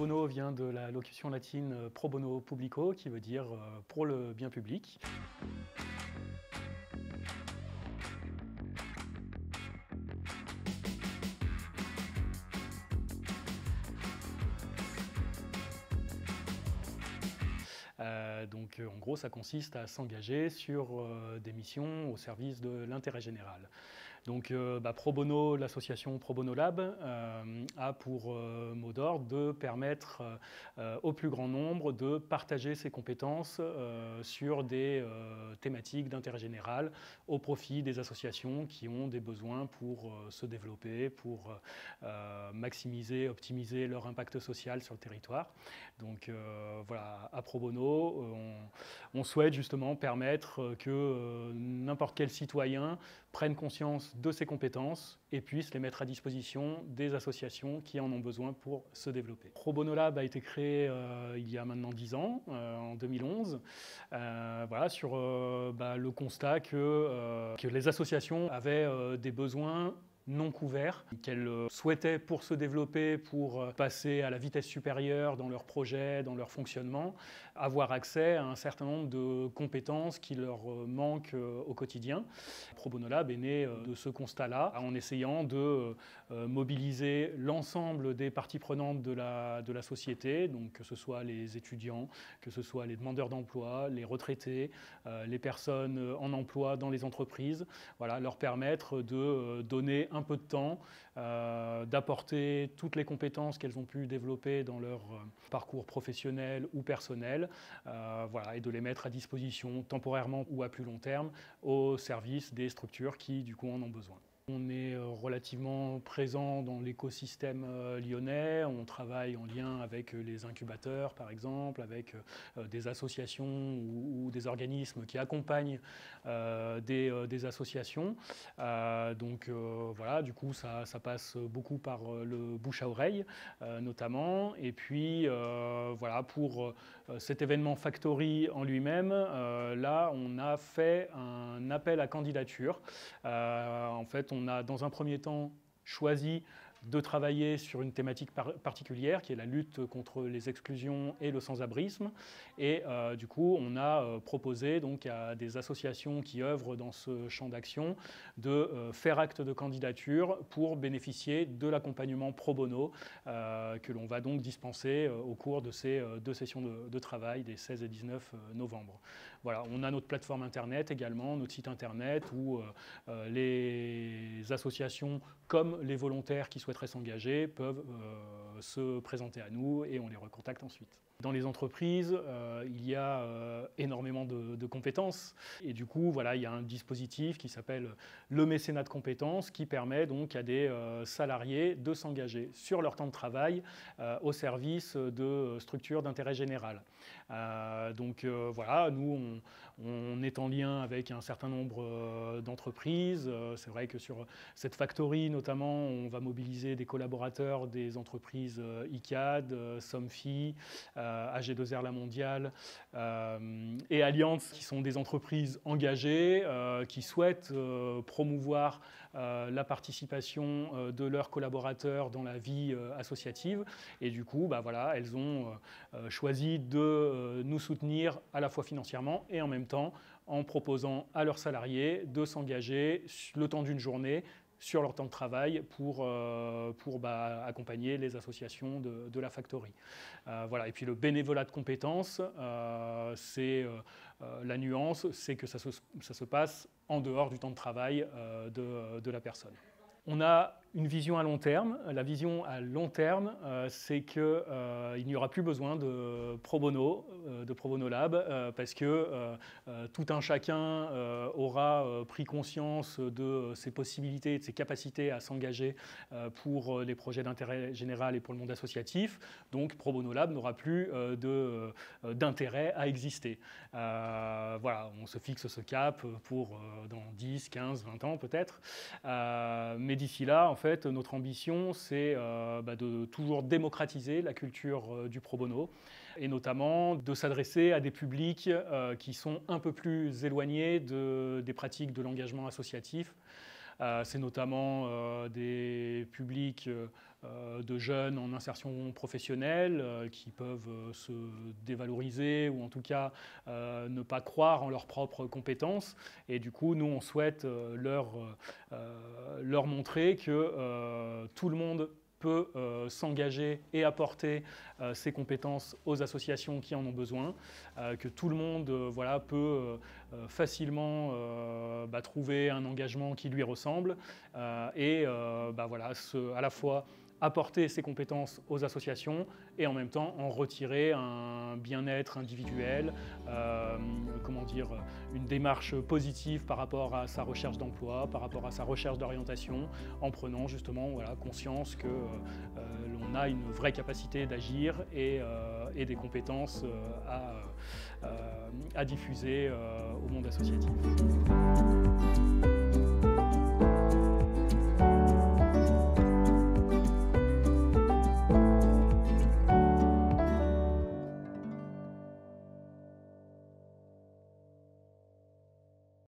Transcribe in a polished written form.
bono vient de la locution latine pro bono publico, qui veut dire pour le bien public. En gros, ça consiste à s'engager sur des missions au service de l'intérêt général. Pro Bono, l'association Pro Bono Lab, a pour mot d'ordre de permettre au plus grand nombre de partager ses compétences sur des thématiques d'intérêt général au profit des associations qui ont des besoins pour se développer, pour maximiser, optimiser leur impact social sur le territoire. À Pro Bono, on souhaite justement permettre que n'importe quel citoyen prenne conscience de ses compétences et puisse les mettre à disposition des associations qui en ont besoin pour se développer. Pro Bono Lab a été créé il y a maintenant 10 ans, en 2011, sur le constat que les associations avaient des besoins non couverts, qu'elles souhaitaient pour se développer, pour passer à la vitesse supérieure dans leurs projets, dans leur fonctionnement, avoir accès à un certain nombre de compétences qui leur manquent au quotidien. Pro Bono Lab est né de ce constat-là, en essayant de mobiliser l'ensemble des parties prenantes de la société, donc que ce soit les étudiants, que ce soit les demandeurs d'emploi, les retraités, les personnes en emploi dans les entreprises, leur permettre de donner un peu de temps, d'apporter toutes les compétences qu'elles ont pu développer dans leur parcours professionnel ou personnel, et de les mettre à disposition temporairement ou à plus long terme au service des structures qui du coup en ont besoin. On est relativement présent dans l'écosystème lyonnais, on travaille en lien avec les incubateurs par exemple, avec des associations ou des organismes qui accompagnent des associations. Du coup ça passe beaucoup par le bouche à oreille notamment. Et puis pour cet événement Factory en lui-même, là on a fait un appel à candidature. On a dans un premier temps choisi de travailler sur une thématique particulière qui est la lutte contre les exclusions et le sans-abrisme. Et du coup, on a proposé donc, à des associations qui œuvrent dans ce champ d'action de faire acte de candidature pour bénéficier de l'accompagnement pro bono que l'on va donc dispenser au cours de ces 2 sessions de travail des 16 et 19 novembre. Voilà, on a notre plateforme internet également, notre site internet où les associations comme les volontaires qui souhaiteraient s'engager peuvent se présenter à nous et on les recontacte ensuite. Dans les entreprises, il y a énormément de compétences et du coup, il y a un dispositif qui s'appelle le mécénat de compétences qui permet donc à des salariés de s'engager sur leur temps de travail au service de structures d'intérêt général. Nous, on est en lien avec un certain nombre d'entreprises. C'est vrai que sur cette Factory, notamment, on va mobiliser des collaborateurs des entreprises ICAD, Somfy, AG2R La Mondiale et Allianz, qui sont des entreprises engagées, qui souhaitent promouvoir la participation de leurs collaborateurs dans la vie associative. Et du coup, elles ont choisi de nous soutenir à la fois financièrement et en même temps en proposant à leurs salariés de s'engager le temps d'une journée sur leur temps de travail pour accompagner les associations de la Factory. Et puis le bénévolat de compétences, c'est la nuance, c'est que ça se passe en dehors du temps de travail de la personne. On a une vision à long terme. La vision à long terme, c'est qu'il n'y aura plus besoin de Pro Bono Lab, parce que tout un chacun aura pris conscience de ses possibilités, de ses capacités à s'engager pour les projets d'intérêt général et pour le monde associatif. Donc Pro Bono Lab n'aura plus d'intérêt à exister. On se fixe ce cap pour dans 10, 15, 20 ans peut-être. Mais d'ici là, en fait, notre ambition, c'est de toujours démocratiser la culture du pro bono et notamment de s'adresser à des publics qui sont un peu plus éloignés des pratiques de l'engagement associatif. C'est notamment des publics de jeunes en insertion professionnelle qui peuvent se dévaloriser ou en tout cas ne pas croire en leurs propres compétences. Et du coup, nous, on souhaite leur montrer que tout le monde peut s'engager et apporter ses compétences aux associations qui en ont besoin, que tout le monde voilà, peut facilement trouver un engagement qui lui ressemble et voilà, à la fois apporter ses compétences aux associations et en même temps en retirer un bien-être individuel, comment dire, une démarche positive par rapport à sa recherche d'emploi, par rapport à sa recherche d'orientation, en prenant justement voilà, conscience que l'on a une vraie capacité d'agir et des compétences à diffuser au monde associatif.